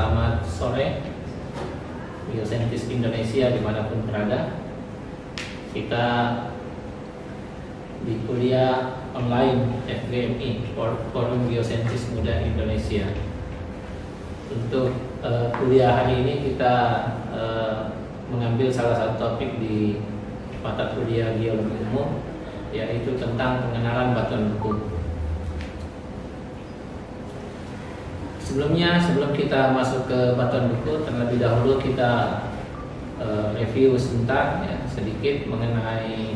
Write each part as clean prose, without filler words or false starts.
selamat sore biosaintis Indonesia dimanapun berada. Kita di kuliah online FGMI, Forum Biosaintis Muda Indonesia. Untuk kuliah hari ini kita mengambil salah satu topik di mata kuliah Geologi Umum, yaitu tentang pengenalan batuan beku. Sebelum kita masuk ke batuan beku, terlebih dahulu kita review sebentar ya, sedikit mengenai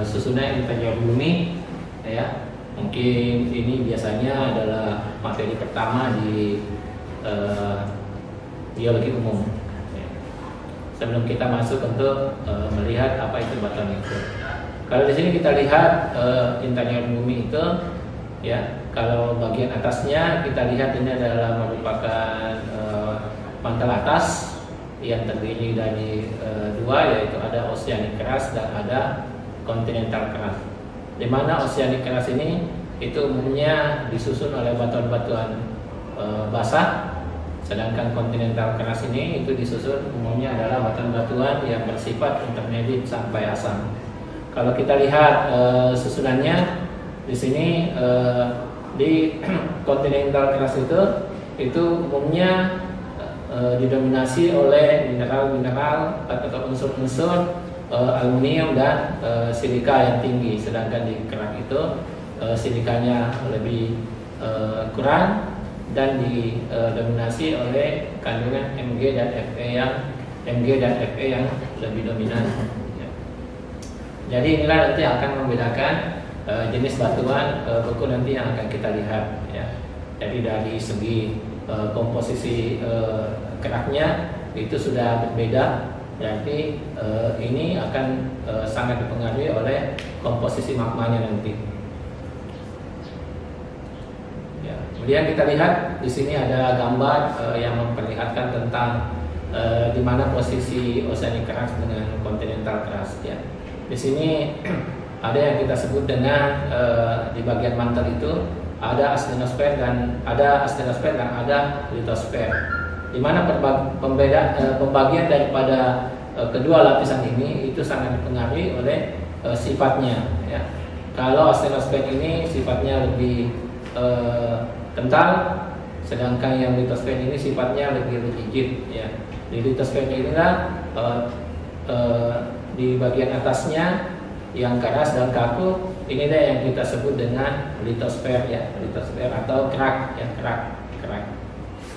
susunan interior bumi ya. Mungkin ini biasanya adalah materi pertama di Geologi Umum ya. Sebelum kita masuk untuk melihat apa itu batuan beku. Kalau di sini kita lihat interior bumi itu ya, kalau bagian atasnya kita lihat ini adalah merupakan mantel atas yang terdiri dari dua, yaitu ada oseanik keras dan ada kontinental keras. Di mana oseanik keras ini itu umumnya disusun oleh batuan-batuan basah, sedangkan kontinental keras ini itu disusun umumnya adalah batuan-batuan yang bersifat intermediate sampai asam. Kalau kita lihat susunannya di sini di kontinental keras itu umumnya didominasi oleh mineral-mineral atau unsur-unsur aluminium dan silika yang tinggi, sedangkan di kerak itu silikanya lebih kurang dan didominasi oleh kandungan Mg dan Fe yang lebih dominan. Jadi inilah nanti akan membedakan jenis batuan beku nanti yang akan kita lihat ya. Jadi dari segi komposisi keraknya itu sudah berbeda, berarti ini akan sangat dipengaruhi oleh komposisi magmanya nanti. Ya, kemudian kita lihat di sini ada gambar yang memperlihatkan tentang di mana posisi oseanik keras dengan kontinental keras ya. Di sini ada yang kita sebut dengan di bagian mantel itu ada astenosfer dan ada litosfer. Di mana pembagian daripada kedua lapisan ini itu sangat dipengaruhi oleh sifatnya ya. Kalau astenosfer ini sifatnya lebih kental, sedangkan yang litosfer ini sifatnya lebih rigid ya. Di litosfer inilah di bagian atasnya yang keras dan kaku, inilah yang kita sebut dengan litosfer ya, litosfer atau kerak ya, kerak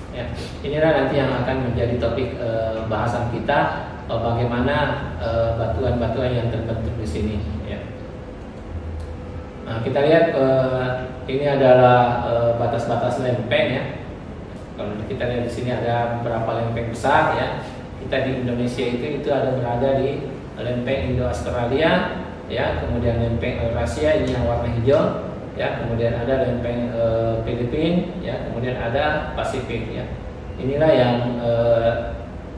ya. Inilah nanti yang akan menjadi topik bahasan kita, bagaimana batuan-batuan yang terbentuk di sini ya. Nah, kita lihat ini adalah batas-batas lempeng ya. Kalau kita lihat di sini ada beberapa lempeng besar ya. Kita di Indonesia itu ada berada di lempeng Indo-Australia ya, kemudian lempeng Eurasia ini yang warna hijau ya, kemudian ada lempeng Filipina ya, kemudian ada Pasifik ya. Inilah yang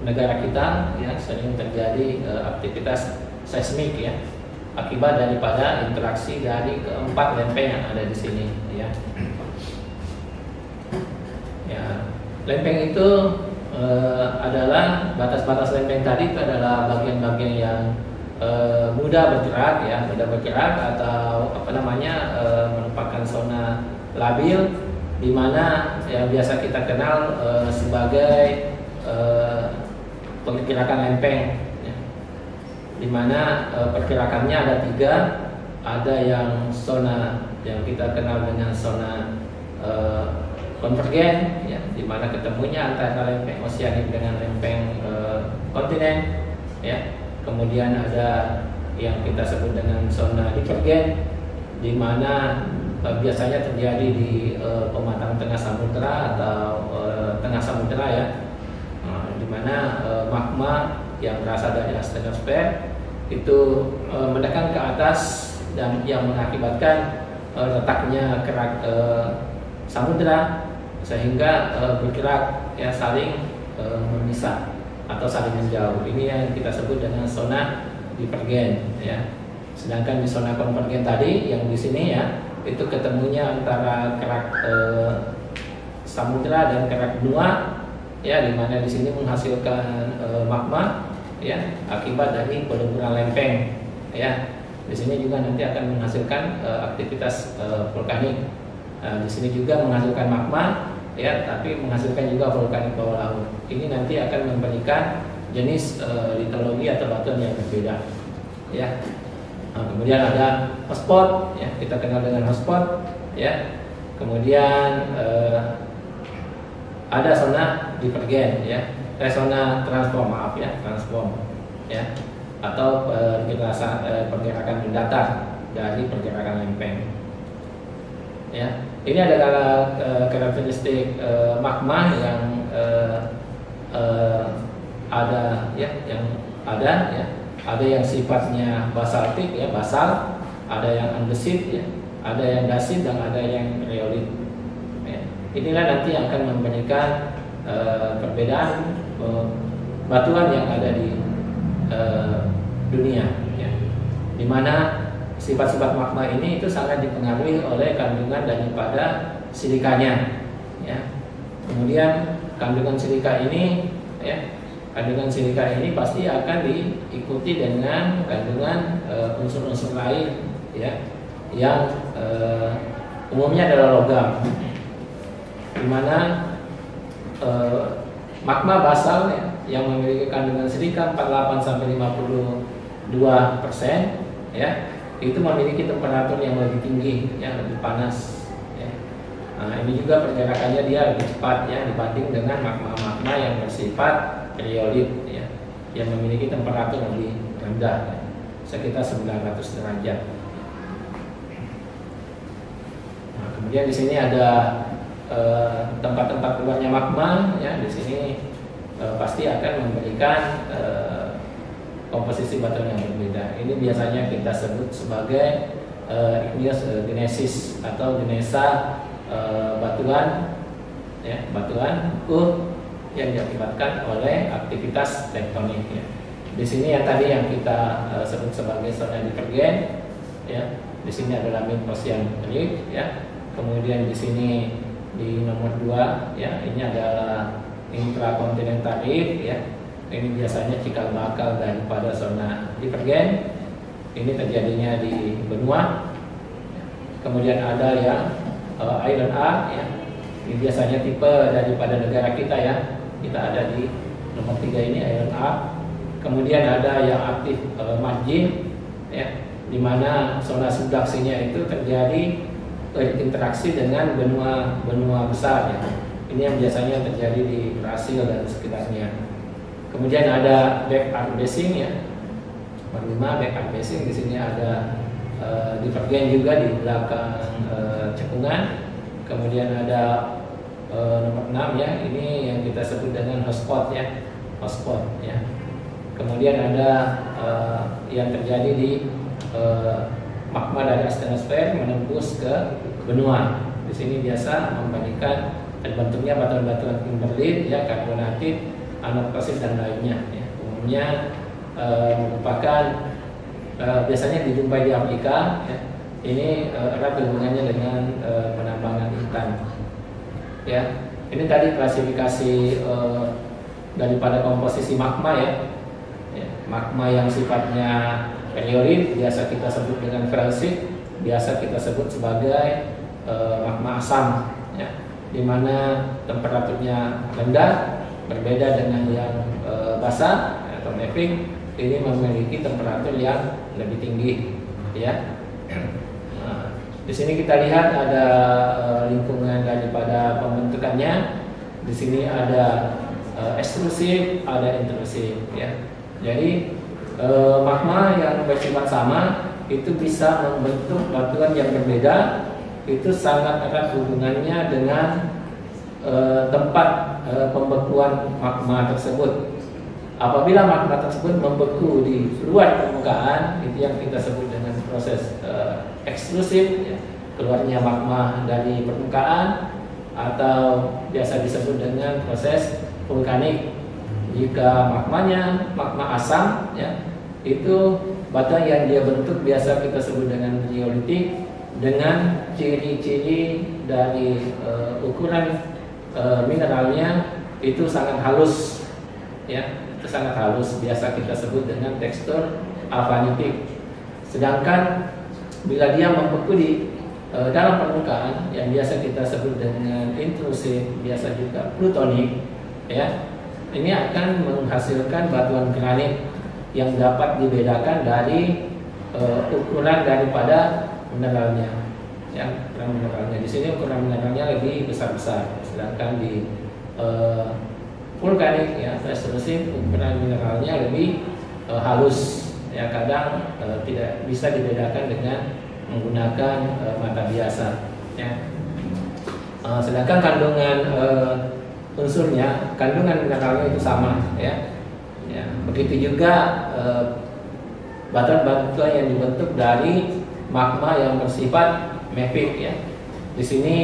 negara kita ya sering terjadi aktivitas seismik ya, akibat daripada interaksi dari keempat lempeng yang ada di sini ya. Ya, lempeng itu adalah batas-batas lempeng tadi itu adalah bagian-bagian yang mudah bergerak atau merupakan zona labil, di mana ya biasa kita kenal sebagai pergerakan lempeng ya. Di mana pergerakannya ada tiga, ada yang zona yang kita kenal dengan zona konvergen ya, di mana ketemunya antara lempeng oseanik dengan lempeng kontinen ya. Kemudian ada yang kita sebut dengan zona divergen, di mana biasanya terjadi di pematang tengah samudera atau tengah samudera ya, di mana magma yang berasal dari astenosfer itu mendekat ke atas dan yang mengakibatkan letaknya kerak samudera sehingga bergerak ya, saling memisah atau saling menjauh. Ini yang kita sebut dengan zona divergen ya. Sedangkan di zona konvergen tadi yang di sini ya, itu ketemunya antara kerak samudra dan kerak benua ya, di mana di sini menghasilkan magma, ya, akibat dari peleburan lempeng, ya. Di sini juga nanti akan menghasilkan aktivitas vulkanik. Di sini juga menghasilkan magma, ya, tapi menghasilkan juga vulkanik bawah laut. Ini nanti akan memberikan jenis litologi atau batuan yang berbeda, ya. Kemudian ada hotspot, ya, kita kenal dengan hotspot, ya. Kemudian ada zona divergen, ya, zona transform, maaf ya, transform, ya, atau pergerakan mendatar dari pergerakan lempeng, ya. Ini adalah karakteristik magma yang ada, ya, ada yang sifatnya basaltik, ya, basal, ada yang andesit, ya, ada yang dasit, dan ada yang rheolit. Ya. Inilah nanti yang akan memberikan perbedaan batuan yang ada di dunia, ya. Di mana sifat-sifat magma ini itu sangat dipengaruhi oleh kandungan daripada silikanya, ya. Kemudian kandungan silika ini, ya, kandungan silika ini pasti akan diikuti dengan kandungan unsur-unsur lain, ya, yang umumnya adalah logam, di mana magma basal, ya, yang memiliki kandungan silika 48-52%, ya, itu memiliki temperatur yang lebih tinggi, ya, lebih panas, ya. Nah, ini juga pergerakannya dia lebih cepat, ya, dibanding dengan magma-magma yang bersifat rheolit, ya, yang memiliki temperatur lebih rendah, ya, sekitar 900 derajat. Nah, kemudian di sini ada tempat-tempat keluarnya magma, ya. Di sini pasti akan memberikan komposisi batuan yang berbeda. Ini biasanya kita sebut sebagai igneous genesis atau genesa batuan, ya, batuan yang diakibatkan oleh aktivitas tektonik, ya. Di sini yang tadi yang kita sebut sebagai zona divergen, ya. Di sini adalah mid-ocean rift, ya. Kemudian di sini di nomor 2, ya, ini adalah intrakontinental rift, ya. Ini biasanya cikal bakal daripada zona divergen. Ini terjadinya di benua. Kemudian ada yang iron ore, ya. Ini biasanya tipe daripada negara kita, ya. Kita ada di nomor 3 ini iron ore. Kemudian ada yang aktif margin, ya, di mana zona subduksinya itu terjadi berinteraksi dengan benua besar, ya. Ini yang biasanya terjadi di Brasil dan sekitarnya. Kemudian ada backward basing, ya. Nomor 5 backward basing, di sini ada divergen juga di belakang cekungan. Kemudian ada nomor 6, ya, ini yang kita sebut dengan hotspot, ya, hotspot, ya. Kemudian ada yang terjadi di magma dari asthenosfer menembus ke benua. Di sini biasa membandingkan terbentuknya batuan-batuan kimberlit, ya, karbonatit, anoktosit dan lainnya, ya. Umumnya merupakan biasanya dijumpai di Afrika, ya. Ini erat hubungannya dengan penambangan intan, ya. Ini tadi klasifikasi daripada komposisi magma, ya. Magma yang sifatnya rheolit biasa kita sebut dengan felsit, biasa kita sebut sebagai magma asam, ya, di mana temperaturnya rendah, berbeda dengan yang basah atau mafic. Ini memiliki temperatur yang lebih tinggi, ya. Nah, di sini kita lihat ada lingkungan daripada pembentukannya. Di sini ada ekstrusif, ada intrusif, ya. Jadi magma yang bersifat sama itu bisa membentuk batuan yang berbeda. Itu sangat erat hubungannya dengan tempat pembekuan magma tersebut. Apabila magma tersebut membeku di luar permukaan, itu yang kita sebut dengan proses ekstrusif, ya, keluarnya magma dari permukaan, atau biasa disebut dengan proses vulkanik. Jika magmanya magma asam, ya, itu batuan yang dia bentuk biasa kita sebut dengan rheolitik, dengan ciri-ciri dari ukuran mineralnya itu sangat halus, ya, itu sangat halus. Biasa kita sebut dengan tekstur alfanitik. Sedangkan bila dia membeku di dalam permukaan yang biasa kita sebut dengan intrusif, biasa juga plutonik, ya, ini akan menghasilkan batuan granit yang dapat dibedakan dari ukuran daripada mineralnya, ya, ukuran mineralnya. Di sini ukuran mineralnya lebih besar-besar, sedangkan di vulkanik, ya, extrusive, ukuran mineralnya lebih halus, ya, kadang tidak bisa dibedakan dengan menggunakan mata biasa, ya. Sedangkan kandungan unsurnya, kandungan mineralnya itu sama, ya. Ya, begitu juga batuan-batuan yang dibentuk dari magma yang bersifat mafic, ya. Di sini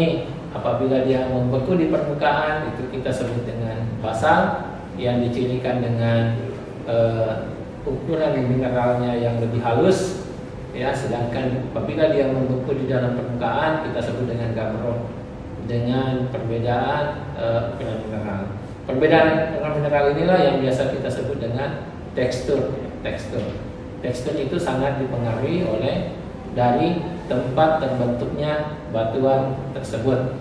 apabila dia membeku di permukaan itu kita sebut dengan basal, yang dicirikan dengan ukuran mineralnya yang lebih halus, ya. Sedangkan apabila dia membeku di dalam permukaan kita sebut dengan gabbro, dengan perbedaan ukuran mineral. Perbedaan ukuran mineral inilah yang biasa kita sebut dengan tekstur. Tekstur itu sangat dipengaruhi oleh dari tempat terbentuknya batuan tersebut.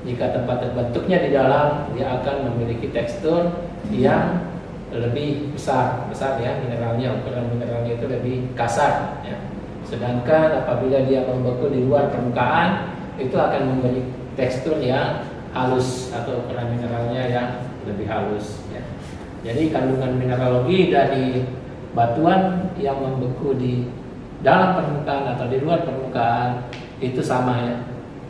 Jika tempat terbentuknya di dalam, dia akan memiliki tekstur yang lebih besar, ya, mineralnya, ukuran mineralnya itu lebih kasar, ya. Sedangkan apabila dia membeku di luar permukaan, itu akan memberi tekstur yang halus atau ukuran mineralnya yang lebih halus, ya. Jadi kandungan mineralogi dari batuan yang membeku di dalam permukaan atau di luar permukaan itu sama, ya.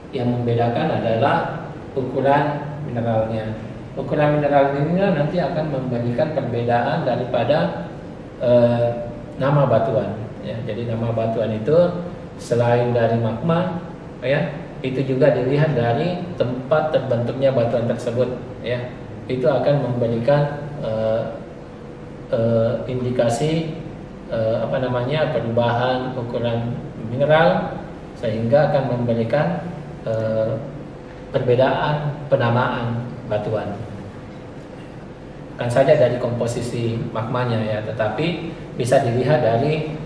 Yang membedakan adalah ukuran mineralnya. Ukuran mineral ini nanti akan memberikan perbedaan daripada nama batuan, ya. Jadi nama batuan itu selain dari magma, ya, itu juga dilihat dari tempat terbentuknya batuan tersebut, ya. Itu akan memberikan indikasi perubahan ukuran mineral, sehingga akan memberikan perbedaan penamaan batuan. Bukan saja dari komposisi magmanya, ya, tetapi bisa dilihat dari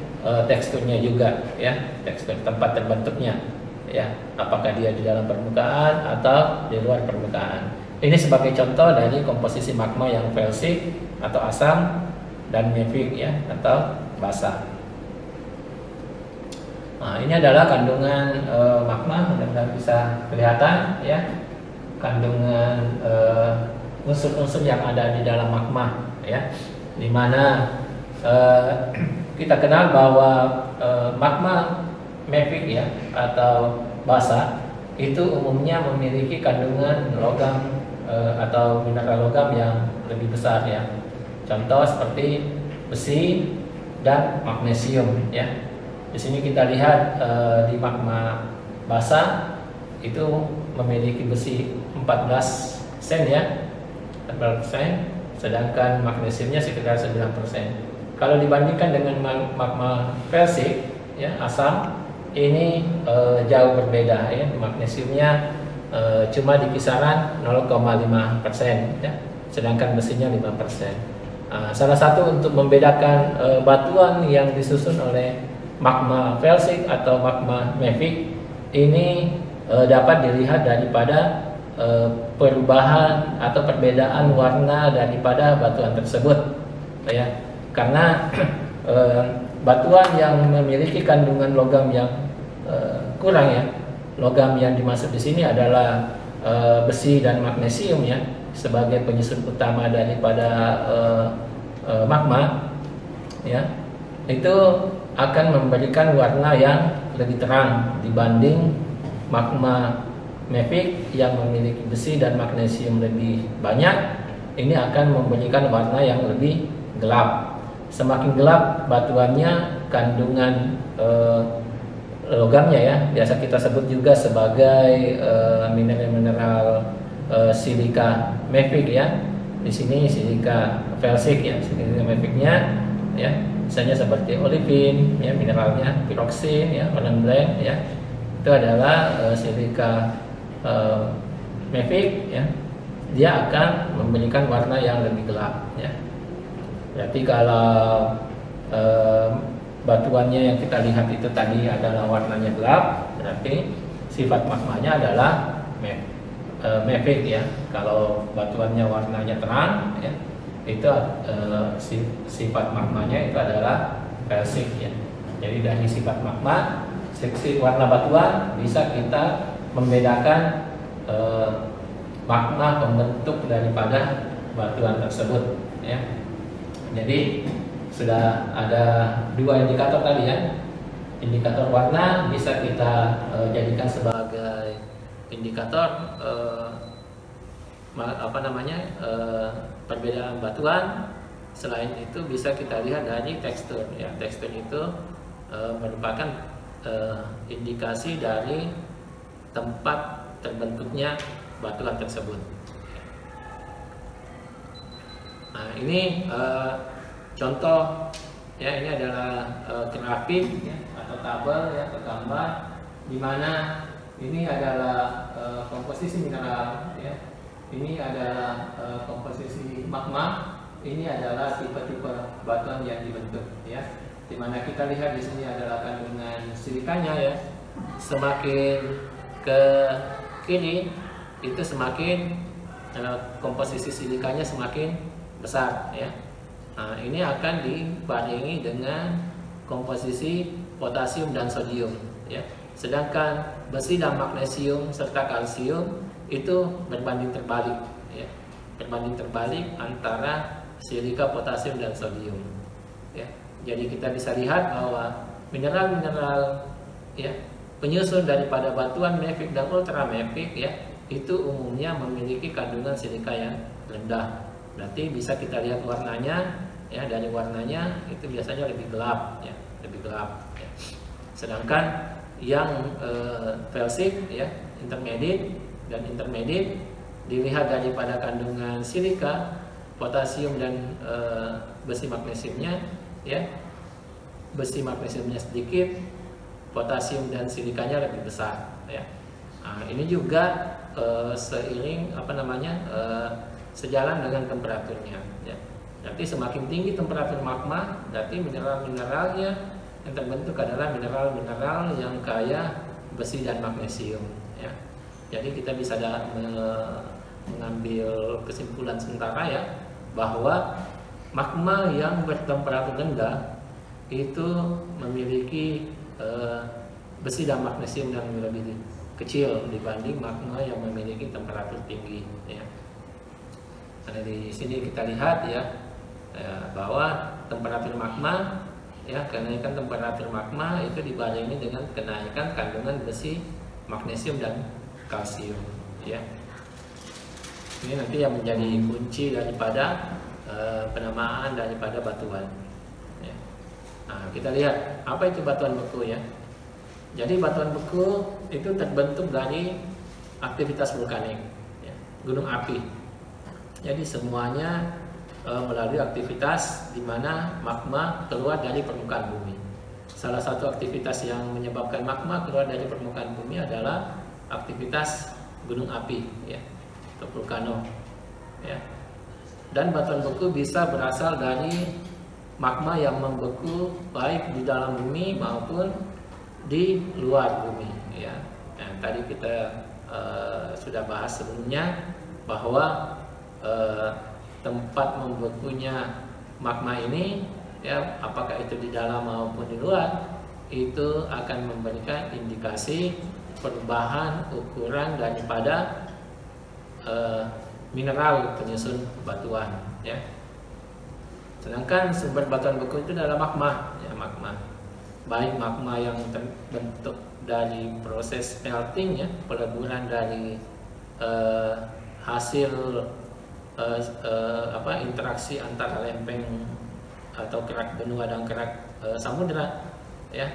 teksturnya juga, ya, tekstur tempat terbentuknya, ya, apakah dia di dalam permukaan atau di luar permukaan. Ini sebagai contoh dari komposisi magma yang felsic atau asam dan mafic, ya, atau basa. Nah, ini adalah kandungan magma, mudah-mudahan bisa kelihatan, ya, kandungan unsur-unsur yang ada di dalam magma, ya, dimana kita kenal bahwa magma mafic, ya, atau basa itu umumnya memiliki kandungan logam atau mineral logam yang lebih besar, ya. Contoh seperti besi dan magnesium, ya. Di sini kita lihat di magma basa itu memiliki besi 14%, ya, 14%, sedangkan magnesiumnya sekitar 9%. Kalau dibandingkan dengan magma felsic, ya, asam, ini jauh berbeda, ya. Magnesiumnya cuma di kisaran 0,5%, ya, sedangkan besinya 5%. Salah satu untuk membedakan batuan yang disusun oleh magma felsic atau magma mafic ini dapat dilihat daripada perubahan atau perbedaan warna daripada batuan tersebut, ya. Karena batuan yang memiliki kandungan logam yang kurang, ya, logam yang dimaksud di sini adalah besi dan magnesium, ya, sebagai penyusun utama daripada magma, ya, itu akan memberikan warna yang lebih terang dibanding magma mafic yang memiliki besi dan magnesium lebih banyak. Ini akan memberikan warna yang lebih gelap. Semakin gelap batuannya, kandungan logamnya, ya, biasa kita sebut juga sebagai mineral silika mafic, ya. Di sini silika felsic, ya, silika maficnya, ya, misalnya seperti olivin, ya, mineralnya piroksin, ya, hornblende, ya, itu adalah silika mafic, ya. dia akan memberikan warna yang lebih gelap ya. Berarti kalau batuannya yang kita lihat itu tadi adalah warnanya gelap, berarti sifat magmanya adalah mafic ya. Kalau batuannya warnanya terang ya, itu sifat magmanya itu adalah felsic ya. Jadi dari sifat magma, warna batuan bisa kita membedakan magma pembentuk daripada batuan tersebut ya. Jadi sudah ada dua indikator tadi ya. Indikator warna bisa kita jadikan sebagai indikator perbedaan batuan. Selain itu bisa kita lihat dari tekstur ya. Tekstur itu merupakan indikasi dari tempat terbentuknya batuan tersebut. Nah ini contoh ya, ini adalah grafik ya, atau tabel ya, atau gambar di mana ini adalah komposisi mineral ya. Ini adalah komposisi magma. Ini adalah tipe-tipe batuan yang dibentuk ya. Dimana kita lihat di sini adalah kandungan silikanya ya. Semakin ke kiri itu semakin komposisi silikanya semakin besar ya. Nah, ini akan dibarengi dengan komposisi potasium dan sodium ya. Sedangkan besi dan magnesium serta kalsium itu berbanding terbalik ya. Berbanding terbalik antara silika, potasium dan sodium ya. Jadi kita bisa lihat bahwa mineral-mineral ya, penyusun daripada batuan mafic dan ultra mafic ya, itu umumnya memiliki kandungan silika yang rendah. Berarti bisa kita lihat warnanya ya, dari warnanya itu biasanya lebih gelap ya, lebih gelap ya. Sedangkan yang felsic ya, intermediate dan intermediate dilihat daripada kandungan silika, potasium dan besi magnesiumnya ya. Besi magnesiumnya sedikit, potasium dan silikanya lebih besar ya. Nah, ini juga seiring sejalan dengan temperaturnya ya. Berarti semakin tinggi temperatur magma, berarti mineral-mineralnya yang terbentuk adalah mineral-mineral yang kaya besi dan magnesium ya. Jadi kita bisa mengambil kesimpulan sementara ya, bahwa magma yang bertemperatur rendah itu memiliki besi dan magnesium yang lebih kecil dibanding magma yang memiliki temperatur tinggi ya. Karena di sini kita lihat ya, bahwa temperatur magma ya, kenaikan temperatur magma itu dibarengi dengan kenaikan kandungan besi, magnesium dan kalsium ya. Ini nanti yang menjadi kunci daripada penamaan daripada batuan ya. Nah, kita lihat apa itu batuan beku ya. Jadi batuan beku itu terbentuk dari aktivitas vulkanik ya, gunung api. Jadi semuanya melalui aktivitas di mana magma keluar dari permukaan bumi. Salah satu aktivitas yang menyebabkan magma keluar dari permukaan bumi adalah aktivitas gunung api ya, atau vulkano ya. Dan batuan beku bisa berasal dari magma yang membeku baik di dalam bumi maupun di luar bumi ya. Nah, tadi kita sudah bahas sebelumnya bahwa tempat membekunya magma ini ya, apakah itu di dalam maupun di luar, itu akan memberikan indikasi perubahan ukuran daripada mineral penyusun batuan ya. Sedangkan sumber batuan beku itu adalah magma ya, magma. Baik magma yang terbentuk dari proses smelting ya, peleburan dari hasil interaksi antara lempeng atau kerak benua dan kerak samudra ya.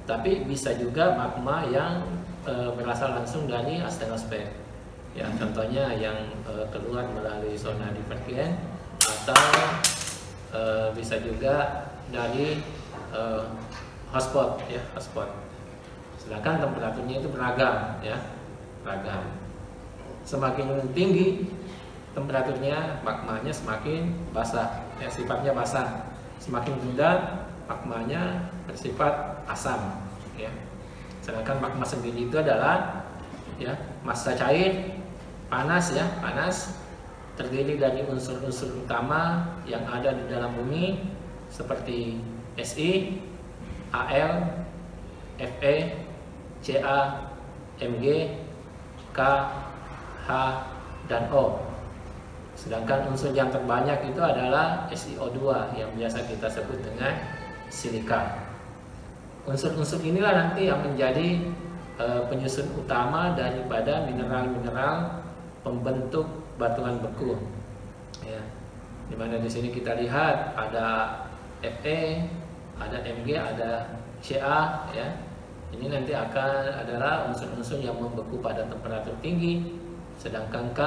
Tapi bisa juga magma yang berasal langsung dari astenosfer ya, contohnya yang keluar melalui zona divergen, atau bisa juga dari hotspot ya, hotspot. Sedangkan temperaturnya itu beragam ya, beragam. Semakin tinggi temperaturnya magmanya semakin basah, ya, sifatnya basah. Semakin rendah, magmanya bersifat asam, ya. Sedangkan magma sendiri itu adalah, ya, massa cair, panas, ya, panas, terdiri dari unsur-unsur utama yang ada di dalam bumi seperti Si, Al, Fe, Ca, Mg, K, H, dan O. Sedangkan unsur yang terbanyak itu adalah SiO2 yang biasa kita sebut dengan silika. Unsur-unsur inilah nanti yang menjadi penyusun utama daripada mineral-mineral pembentuk batuan beku. Ya. Dimana di sini kita lihat ada Fe, ada Mg, ada Ca, ya. Ini nanti akan adalah unsur-unsur yang membeku pada temperatur tinggi, sedangkan K,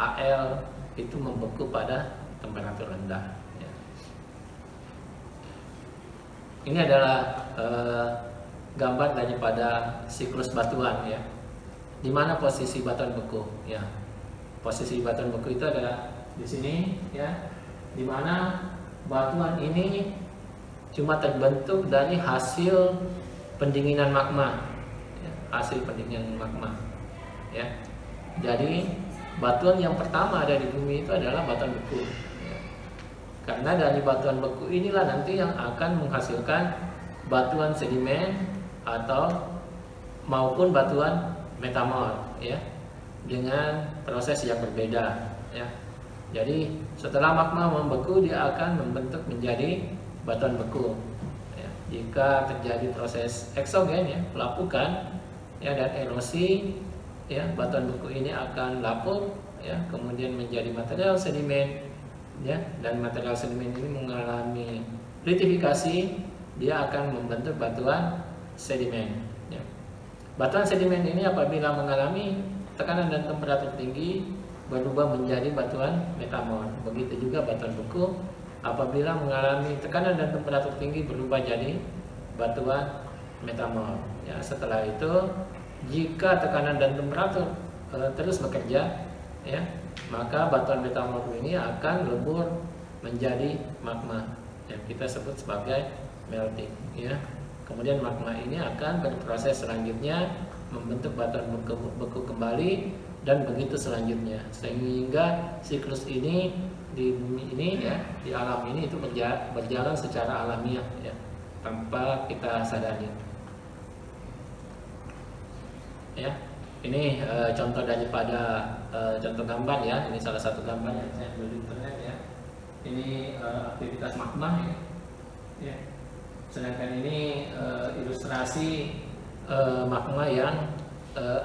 Al itu membeku pada temperatur rendah. Ya. Ini adalah gambar daripada siklus batuan, ya. Di mana posisi batuan beku? Ya, posisi batuan beku itu adalah di sini, ya. Di mana batuan ini cuma terbentuk dari hasil pendinginan magma, ya, hasil pendinginan magma, ya. Jadi batuan yang pertama ada di bumi itu adalah batuan beku, ya. Karena dari batuan beku inilah nanti yang akan menghasilkan batuan sedimen atau maupun batuan metamorf, ya, dengan proses yang berbeda, ya. Jadi setelah magma membeku dia akan membentuk menjadi batuan beku, ya. Jika terjadi proses eksogen, ya, pelapukan, ya, dan erosi, ya, batuan beku ini akan lapuk, ya, kemudian menjadi material sedimen, ya, dan material sedimen ini mengalami litifikasi, dia akan membentuk batuan sedimen, ya. Batuan sedimen ini apabila mengalami tekanan dan temperatur tinggi berubah menjadi batuan metamorf. Begitu juga batuan beku apabila mengalami tekanan dan temperatur tinggi berubah jadi batuan metamorf, ya. Setelah itu jika tekanan dan temperatur terus bekerja, ya, maka batuan metamorf ini akan lebur menjadi magma yang kita sebut sebagai melting, ya. Kemudian magma ini akan berproses selanjutnya membentuk batuan beku kembali dan begitu selanjutnya, sehingga siklus ini di bumi ini, ya, di alam ini itu berjalan secara alamiah, ya, tanpa kita sadari. Ya, ini contoh daripada contoh gambar, ya. Ini salah satu gambar yang saya ambil di internet, ya. Ini aktivitas magma, ya. Ya. Sedangkan ini ilustrasi magma yang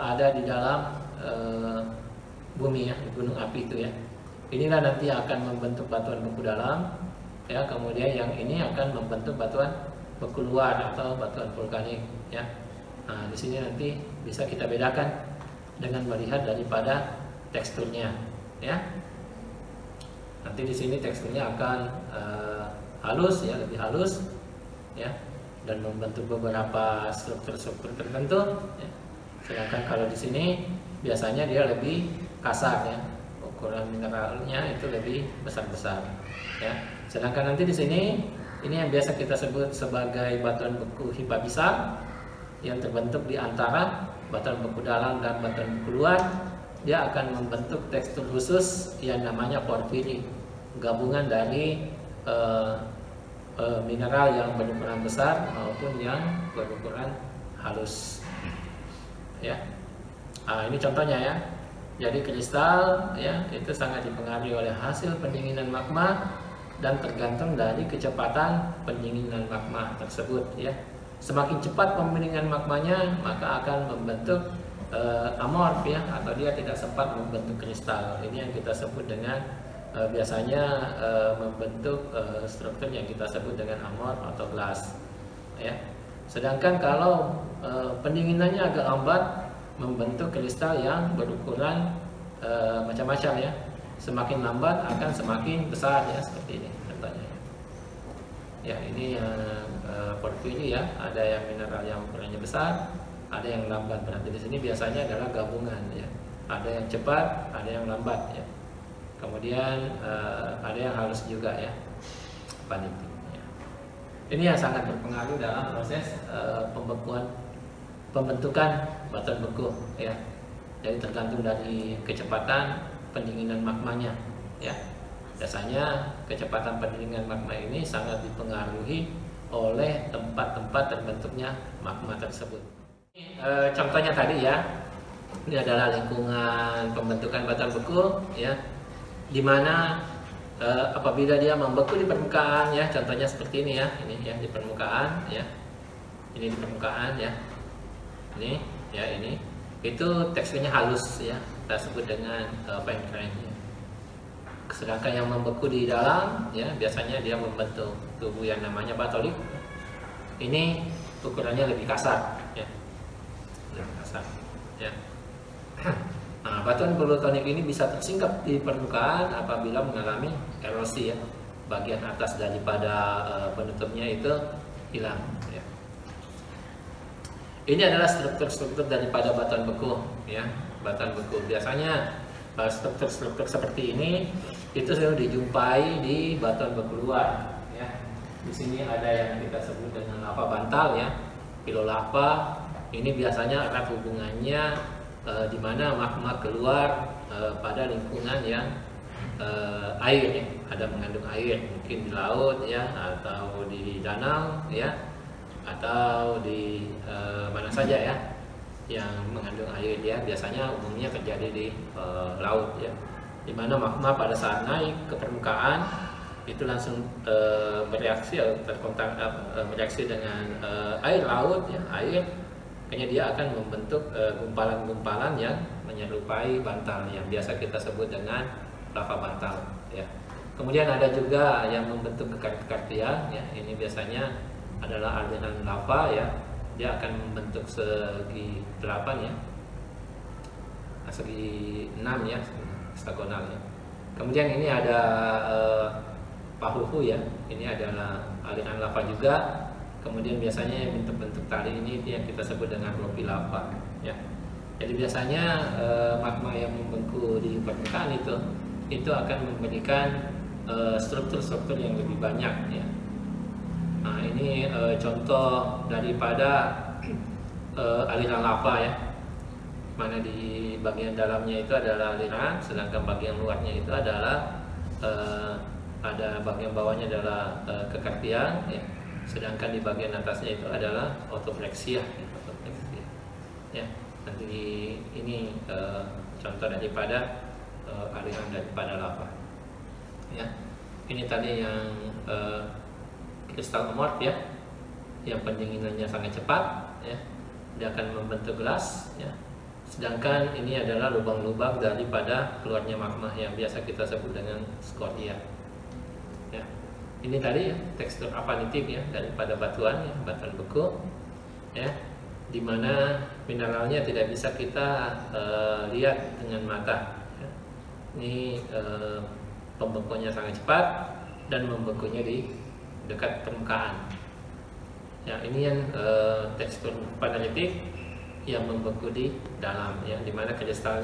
ada di dalam bumi, ya, gunung api itu, ya. Inilah nanti akan membentuk batuan beku dalam, ya. Kemudian yang ini akan membentuk batuan beku luar atau batuan vulkanik, ya. Nah, di sini nanti bisa kita bedakan dengan melihat daripada teksturnya, ya. Nanti di sini teksturnya akan halus, ya, lebih halus, ya, dan membentuk beberapa struktur-struktur tertentu, ya. Sedangkan kalau di sini biasanya dia lebih kasar, ya, ukuran mineralnya itu lebih besar-besar, ya. Sedangkan nanti di sini ini yang biasa kita sebut sebagai batuan beku hipabisa, yang terbentuk di antara batuan beku dalam dan batuan beku luar. Dia akan membentuk tekstur khusus yang namanya porfiri, gabungan dari mineral yang berukuran besar maupun yang berukuran halus, ya. Nah, ini contohnya, ya. Jadi kristal, ya, itu sangat dipengaruhi oleh hasil pendinginan magma dan tergantung dari kecepatan pendinginan magma tersebut, ya. Semakin cepat pendinginan magmanya, maka akan membentuk amorf, ya, atau dia tidak sempat membentuk kristal. Ini yang kita sebut dengan biasanya membentuk struktur yang kita sebut dengan amorf atau glass, ya. Sedangkan kalau pendinginannya agak lambat, membentuk kristal yang berukuran macam-macam, ya. Semakin lambat akan semakin besar, ya, seperti ini contohnya. Ya, ini porfiri, ya. Ada yang mineral yang ukurannya besar, ada yang lambat. Berarti di sini biasanya adalah gabungan, ya. Ada yang cepat, ada yang lambat, ya. Kemudian ada yang halus juga ya, panitik. Ini yang sangat berpengaruh dalam proses pembentukan batuan beku ya. Jadi tergantung dari kecepatan pendinginan magmanya ya. Biasanya kecepatan pendinginan magma ini sangat dipengaruhi oleh tempat-tempat terbentuknya magma tersebut. Contohnya tadi ya, ini adalah lingkungan pembentukan batuan beku ya, di mana apabila dia membeku di permukaan ya, contohnya seperti ini ya, ini ya di permukaan ya, ini di permukaan ya, ini ya, ini itu teksturnya halus ya, kita sebut dengan fine grain ya. Sedangkan yang membeku di dalam ya, biasanya dia membentuk tubuh yang namanya batolit. Ini ukurannya lebih kasar ya, lebih kasar ya. Nah, batuan plutonik ini bisa tersingkap di permukaan apabila mengalami erosi ya. Bagian atas daripada penutupnya itu hilang ya. Ini adalah struktur-struktur daripada batuan beku ya. Batuan beku biasanya struktur-struktur seperti ini itu selalu dijumpai di batuan beku luar ya. Di sini ada yang kita sebut dengan lava bantal ya, pilolava. Ini biasanya erat hubungannya di mana magma keluar pada lingkungan yang air ya, ada mengandung air, mungkin di laut ya, atau di danau ya, atau di mana saja ya yang mengandung air ya. Biasanya umumnya terjadi di laut ya, di mana magma pada saat naik ke permukaan itu langsung bereaksi atau terkontak bereaksi dengan air laut ya, air. Makanya dia akan membentuk gumpalan-gumpalan yang menyerupai bantal yang biasa kita sebut dengan lava bantal ya. Kemudian ada juga yang membentuk kekar-kartian ya. Ini biasanya adalah aliran lava ya. Dia akan membentuk segi 8 ya, segi 6 ya, heksagonal ya. Kemudian ini ada pahuhu ya. Ini adalah aliran lava juga. Kemudian biasanya yang bentuk-bentuk tali ini yang kita sebut dengan propilava ya. Jadi biasanya magma yang membeku di permukaan itu akan memberikan struktur-struktur yang lebih banyak ya. Nah, ini contoh daripada aliran lava ya, mana di bagian dalamnya itu adalah aliran, sedangkan bagian luarnya itu adalah ada bagian bawahnya adalah kekartian ya. Sedangkan di bagian atasnya itu adalah autoplexia ya. Nanti ini contoh daripada aliran daripada lava ya. Ini tadi yang kristal amorf ya, yang pendinginannya sangat cepat ya, dia akan membentuk gelas ya. Sedangkan ini adalah lubang-lubang daripada keluarnya magma yang biasa kita sebut dengan scoria ya. Ini tadi ya, tekstur apanitik ya daripada batuan ya, batuan beku ya, dimana mineralnya tidak bisa kita lihat dengan mata ya. Ini pembekuannya sangat cepat dan membekunya di dekat permukaan ya. Ini yang tekstur apanitik yang membeku di dalam ya, dimana kristal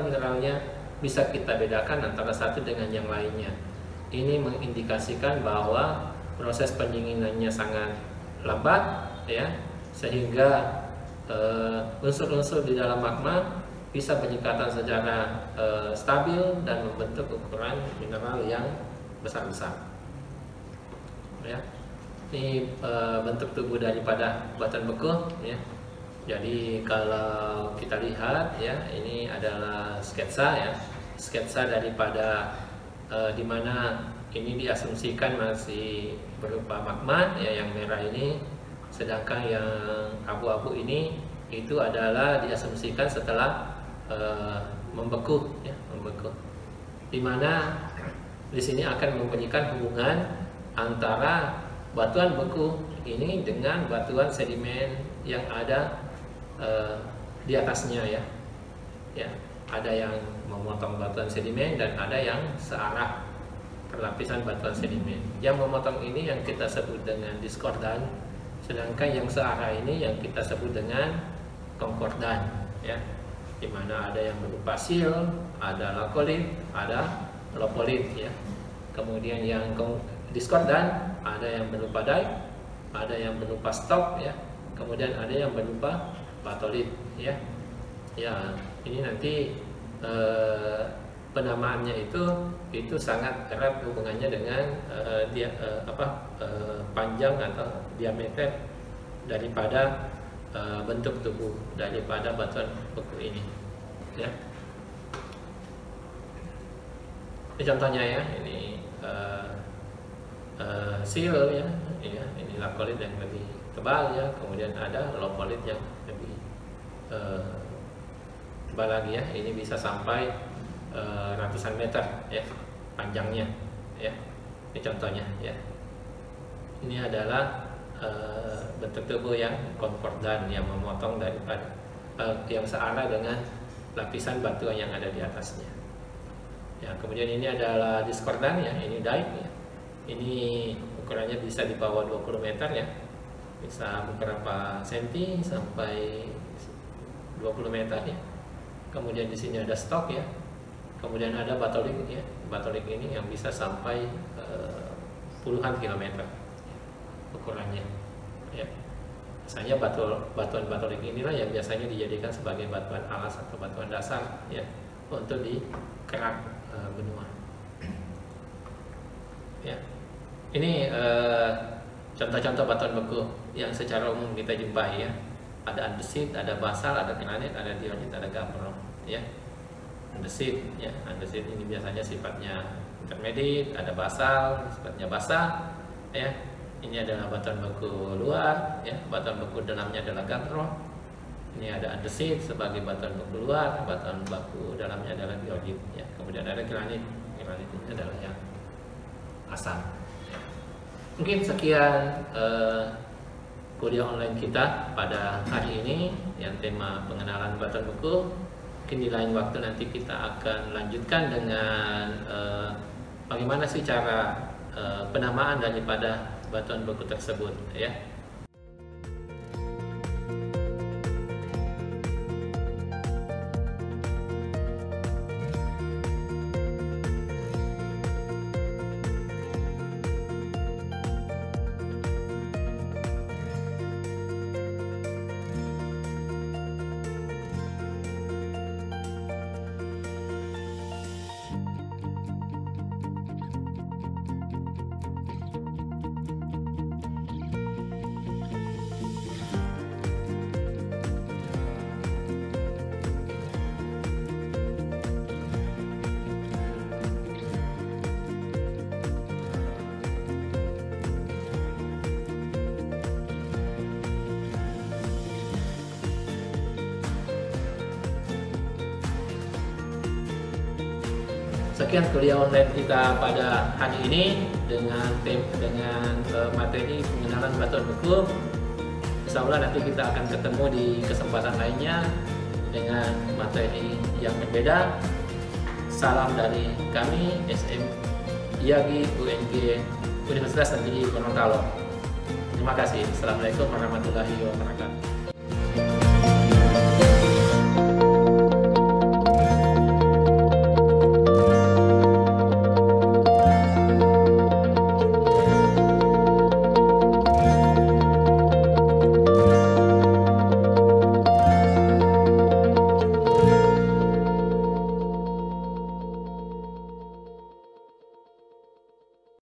mineralnya bisa kita bedakan antara satu dengan yang lainnya. Ini mengindikasikan bahwa proses pendinginannya sangat lambat ya, sehingga unsur-unsur di dalam magma bisa penyekatan secara stabil dan membentuk ukuran mineral yang besar-besar ya. Ini bentuk tubuh daripada batuan beku ya. Jadi kalau kita lihat ya, ini adalah sketsa ya, sketsa daripada di mana ini diasumsikan masih berupa magma ya, yang merah ini, sedangkan yang abu-abu ini itu adalah diasumsikan setelah membeku ya, membeku, di mana di sini akan memberikan hubungan antara batuan beku ini dengan batuan sedimen yang ada di atasnya ya. Ya, ada yang memotong batuan sedimen dan ada yang searah perlapisan batuan sedimen. Yang memotong ini yang kita sebut dengan diskordan, sedangkan yang searah ini yang kita sebut dengan konkordan ya. di mana ada yang berupa sil, ada lakolit, ada lopolit ya. Kemudian yang diskordan ada yang berupa dai, ada yang berupa stok ya. Kemudian ada yang berupa batolit ya. Ya, ini nanti penamaannya itu sangat erat hubungannya dengan panjang atau diameter daripada bentuk tubuh daripada batuan beku ini ya. Ini contohnya ya, ini sil ya, ini lakolit yang lebih tebal ya, kemudian ada lopolit yang lebih tebal lagi ya. Ini bisa sampai ratusan meter ya panjangnya ya. Ini contohnya ya. Ini adalah bentuk tubuh yang konkordan, yang memotong daripada yang searah dengan lapisan batuan yang ada di atasnya. Ya, kemudian ini adalah diskordan ya, ini dai ya. Ini ukurannya bisa di bawah 20 meter ya. Bisa beberapa senti sampai 20 meter ya. Kemudian di sini ada stok ya. Kemudian ada batolik ya. Batolik ini yang bisa sampai puluhan kilometer ukurannya ya. Biasanya batuan batolik inilah yang biasanya dijadikan sebagai batuan alas atau batuan dasar ya untuk dikerak benua ya. Ini contoh-contoh batuan beku yang secara umum kita jumpai ya. Ada andesit, ada basal, ada granit, ada diorit, ada gabbro ya. Andesit ya, andesit ini biasanya sifatnya intermediate, ada basal sifatnya basah ya. Ini adalah batuan beku luar ya, batuan beku dalamnya adalah gabbro. Ini ada andesit sebagai batuan beku luar, batuan beku dalamnya adalah diorit ya. Kemudian ada granit, granit ini adalah yang asam ya. Mungkin sekian kuliah online kita pada hari ini yang tema pengenalan batuan beku. Mungkin di lain waktu nanti kita akan lanjutkan dengan bagaimana sih cara penamaan daripada batuan beku tersebut ya. Sekian kuliah online kita pada hari ini dengan materi pengenalan batuan beku. Insya Allah nanti kita akan ketemu di kesempatan lainnya dengan materi yang berbeda. Salam dari kami SM IAGI UNG Universitas Negeri Gorontalo. Terima kasih. Assalamualaikum warahmatullahi wabarakatuh.